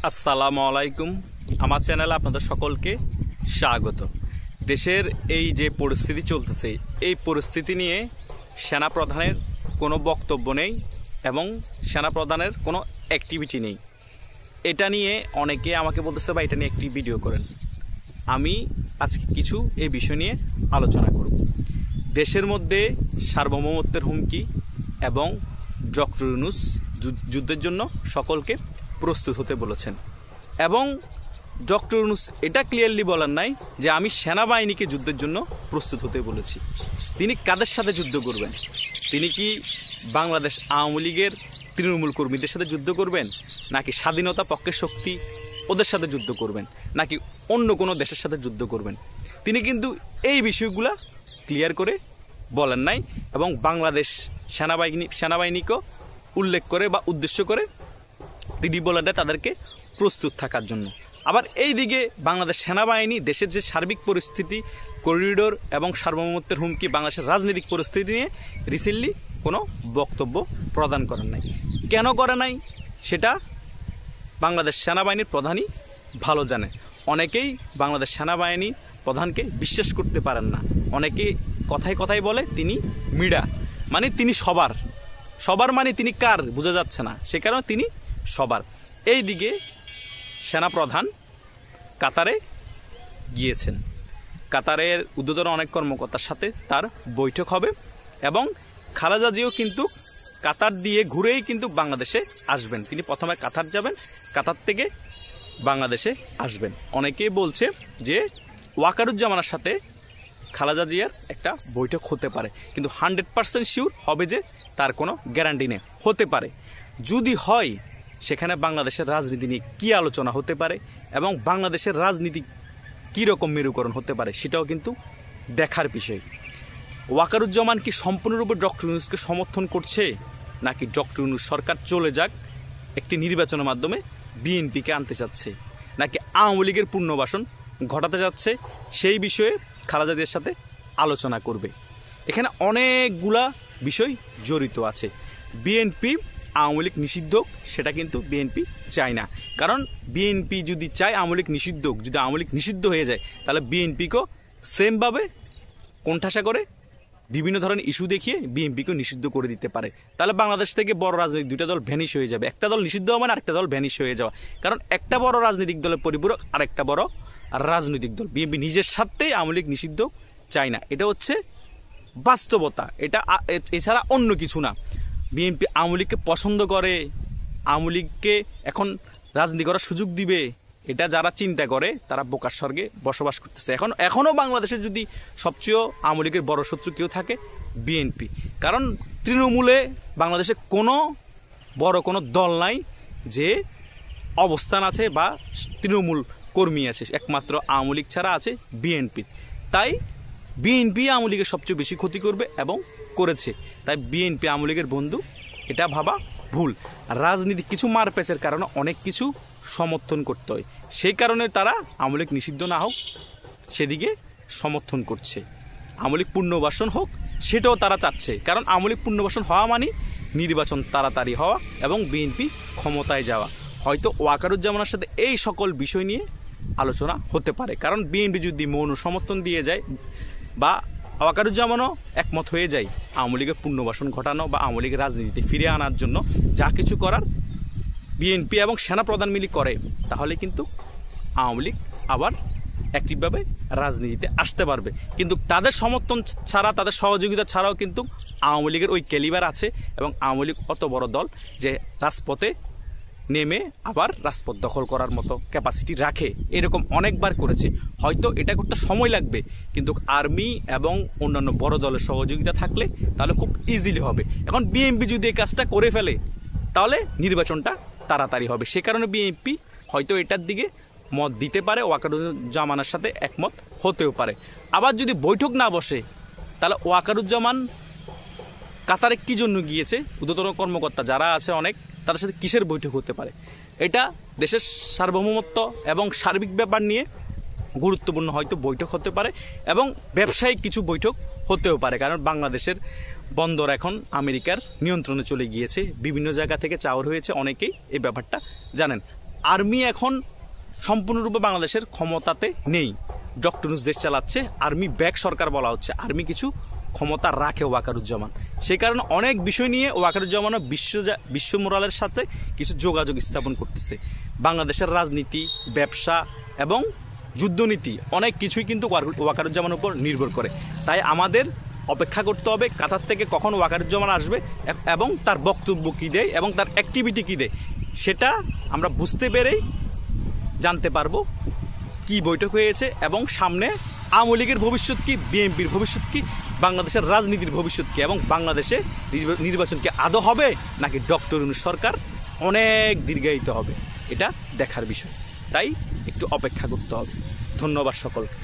আসসালামু আলাইকুম। আমার চ্যানেলে আপনাদের সকলকে স্বাগত। দেশের এই যে পরিস্থিতি চলতেছে, এই পরিস্থিতি নিয়ে সেনাপ্রধানের কোনো বক্তব্য নেই এবং সেনাপ্রধানের কোনো অ্যাক্টিভিটি নেই। এটা নিয়ে অনেকে আমাকে বলতেছে বা এটা নিয়ে একটি ভিডিও করেন। আমি আজকে কিছু এই বিষয় নিয়ে আলোচনা করব। দেশের মধ্যে সার্বভৌমত্বের হুমকি এবং ডক্টর ইউনূস যুদ্ধের জন্য সকলকে প্রস্তুত হতে বলেছেন এবং ডক্টর ইউনূস এটা ক্লিয়ারলি বলার নাই যে আমি সেনাবাহিনীকে যুদ্ধের জন্য প্রস্তুত হতে বলেছি। তিনি কাদের সাথে যুদ্ধ করবেন? তিনি কি বাংলাদেশ আওয়ামী লীগের তৃণমূল কর্মীদের সাথে যুদ্ধ করবেন, নাকি স্বাধীনতা পক্ষের শক্তি ওদের সাথে যুদ্ধ করবেন, নাকি অন্য কোনো দেশের সাথে যুদ্ধ করবেন? তিনি কিন্তু এই বিষয়গুলা ক্লিয়ার করে বলেন নাই এবং বাংলাদেশ সেনাবাহিনীকেও উল্লেখ করে বা উদ্দেশ্য করে তিনি বলেন তাদেরকে প্রস্তুত থাকার জন্য। আবার এই দিকে বাংলাদেশ সেনাবাহিনী দেশের যে সার্বিক পরিস্থিতি, করিডোর এবং সার্বভৌমত্বের হুমকি, বাংলাদেশের রাজনৈতিক পরিস্থিতি নিয়ে রিসেন্টলি কোনো বক্তব্য প্রদান করেন নাই। কেন করে নাই সেটা বাংলাদেশ সেনাবাহিনীর প্রধানই ভালো জানে। অনেকেই বাংলাদেশ সেনাবাহিনী প্রধানকে বিশ্বাস করতে পারেন না। অনেকে কথায় কথায় বলে তিনি মিডা, মানে তিনি সবার মানে তিনি কার বোঝা যাচ্ছে না, সে কারণে তিনি সবার। এই দিকে সেনাপ্রধান কাতারে গিয়েছেন। কাতারের ঊর্ধ্বতন অনেক কর্মকর্তার সাথে তার বৈঠক হবে এবং খালেদা জিয়াও কিন্তু কাতার দিয়ে ঘুরেই কিন্তু বাংলাদেশে আসবেন। তিনি প্রথমে কাতার যাবেন, কাতার থেকে বাংলাদেশে আসবেন। অনেকেই বলছে যে ওয়াকারুজ্জামানের সাথে খালেদা জিয়ার একটা বৈঠক হতে পারে, কিন্তু 100% শিওর হবে যে তার কোনো গ্যারান্টি নেই। হতে পারে, যদি হয় সেখানে বাংলাদেশের রাজনীতি নিয়ে কী আলোচনা হতে পারে এবং বাংলাদেশের রাজনীতি কীরকম মেরুকরণ হতে পারে সেটাও কিন্তু দেখার বিষয়। ওয়াকারুজ্জামান কি সম্পূর্ণরূপে ডক্টর ইউনূসকে সমর্থন করছে, নাকি ডক্টর ইউনূস সরকার চলে যাক একটি নির্বাচনের মাধ্যমে বিএনপিকে আনতে চাচ্ছে, নাকি আওয়ামী লীগের পুনর্বাসন ঘটাতে যাচ্ছে, সেই বিষয়ে খালেদা জিয়ার সাথে আলোচনা করবে। এখানে অনেকগুলা বিষয় জড়িত আছে। বিএনপি আওয়ামী লীগ নিষিদ্ধ সেটা কিন্তু বিএনপি চায় না। কারণ বিএনপি যদি চায় আওয়ামী লীগ নিষিদ্ধ, যদি আওয়ামী লীগ নিষিদ্ধ হয়ে যায় তাহলে বিএনপিকেও সেমভাবে কোণঠাসা করে বিভিন্ন ধরনের ইস্যু দেখিয়ে বিএনপিকেও নিষিদ্ধ করে দিতে পারে। তাহলে বাংলাদেশ থেকে বড় রাজনৈতিক দুইটা দল ভ্যানিশ হয়ে যাবে। একটা দল নিষিদ্ধ হবে না, আরেকটা দল ভ্যানিশ হয়ে যাওয়া। কারণ একটা বড় রাজনৈতিক দলের পরিপূরক আরেকটা বড় রাজনৈতিক দল। বিএনপি নিজের স্বার্থেই আওয়ামী লীগ নিষিদ্ধ চায় না, এটা হচ্ছে বাস্তবতা। এটা এছাড়া অন্য কিছু না। বিএনপি আওয়ামী লীগকে পছন্দ করে, আওয়ামী লীগকে এখন রাজনীতি করার সুযোগ দিবে, এটা যারা চিন্তা করে তারা বোকার স্বর্গে বসবাস করতেছে। এখনও বাংলাদেশে যদি সবচেয়ে আওয়ামী লীগের বড় শত্রু কেউ থাকে বিএনপি। কারণ তৃণমূলে বাংলাদেশে কোনো বড় কোনো দল নাই যে অবস্থান আছে বা তৃণমূল কর্মী আছে, একমাত্র আওয়ামী লীগ ছাড়া আছে বিএনপি। তাই বিএনপি আওয়ামী লীগের সবচেয়ে বেশি ক্ষতি করবে এবং করেছে। তাই বিএনপি আওয়ামী লীগের বন্ধু এটা ভাবা ভুল। রাজনীতি কিছু মারপ্যাচের কারণে অনেক কিছু সমর্থন করতে হয়, সেই কারণে তারা আওয়ামী লীগ নিষিদ্ধ না হোক সেদিকে সমর্থন করছে। আওয়ামী লীগ পুনর্বাসন হোক সেটাও তারা চাচ্ছে। কারণ আওয়ামী লীগ পুনর্বাসন হওয়া মানে নির্বাচন তাড়াতাড়ি হওয়া এবং বিএনপি ক্ষমতায় যাওয়া। হয়তো ওয়াকারুজ্জামানের সাথে এই সকল বিষয় নিয়ে আলোচনা হতে পারে। কারণ বিএনপি যদি মৌন সমর্থন দিয়ে যায় বা ওয়াকারুজ্জামানও একমত হয়ে যায় আওয়ামী লীগের পুনর্বাসন ঘটানো বা আওয়ামী লীগের রাজনীতিতে ফিরে আনার জন্য যা কিছু করার বিএনপি এবং সেনাপ্রধান মিলে করে, তাহলে কিন্তু আওয়ামী লীগ আবার অ্যাক্টিভভাবে রাজনীতিতে আসতে পারবে। কিন্তু তাদের সমর্থন ছাড়া, তাদের সহযোগিতা ছাড়াও কিন্তু আওয়ামী লীগের ওই ক্যালিবার আছে এবং আওয়ামী লীগ অত বড় দল যে রাজপথে নেমে আবার রাজপথ দখল করার মতো ক্যাপাসিটি রাখে। এরকম অনেকবার করেছে। হয়তো এটা করতে সময় লাগবে, কিন্তু আর্মি এবং অন্যান্য বড় দলের সহযোগিতা থাকলে তাহলে খুব ইজিলি হবে। এখন বিএনপি যদি এই কাজটা করে ফেলে তাহলে নির্বাচনটা তাড়াতাড়ি হবে। সে কারণে বিএনপি হয়তো এটার দিকে মত দিতে পারে, ওয়াকারুজ্জামানের সাথে একমত হতেও পারে। আবার যদি বৈঠক না বসে তাহলে ওয়াকারুজ্জামান কাতারে কী জন্য গিয়েছে, ঊর্ধ্বতন কর্মকর্তা যারা আছে অনেক, তাদের সাথে কিসের বৈঠক হতে পারে? এটা দেশের সার্বভৌমত্ব এবং সার্বিক ব্যাপার নিয়ে গুরুত্বপূর্ণ হয়তো বৈঠক হতে পারে এবং ব্যবসায়িক কিছু বৈঠক হতেও পারে। কারণ বাংলাদেশের বন্দর এখন আমেরিকার নিয়ন্ত্রণে চলে গিয়েছে, বিভিন্ন জায়গা থেকে চাওর হয়েছে, অনেকেই এই ব্যাপারটা জানেন। আর্মি এখন সম্পূর্ণরূপে বাংলাদেশের ক্ষমতাতে নেই। ডক্টর ইউনূস দেশ চালাচ্ছে, আর্মি ব্যাক সরকার বলা হচ্ছে। আর্মি কিছু ক্ষমতা রাখে ওয়াকারুজ্জামান, সেই কারণে অনেক বিষয় নিয়ে ওয়াকারুজ্জামানও বিশ্ব মোরালের সাথে কিছু যোগাযোগ স্থাপন করতেছে। বাংলাদেশের রাজনীতি, ব্যবসা এবং যুদ্ধনীতি অনেক কিছুই কিন্তু ওয়াকারুজ্জামানের উপর নির্ভর করে। তাই আমাদের অপেক্ষা করতে হবে কাতার থেকে কখন ওয়াকারুজ্জামান আসবে এবং তার বক্তব্য কী দেয় এবং তার অ্যাক্টিভিটি কী দেয়, সেটা আমরা বুঝতে পেরেই জানতে পারবো কি বৈঠক হয়েছে এবং সামনে আওয়ামী লীগের ভবিষ্যৎ কি, বিএনপির ভবিষ্যৎ কি, বাংলাদেশের রাজনীতির ভবিষ্যৎ কি, এবং বাংলাদেশে নির্বাচন কি আদৌ হবে নাকি ডক্টর ইউনূস সরকার অনেক দীর্ঘায়িত হবে, এটা দেখার বিষয়। তাই একটু অপেক্ষা করতে হবে। ধন্যবাদ সকলকে।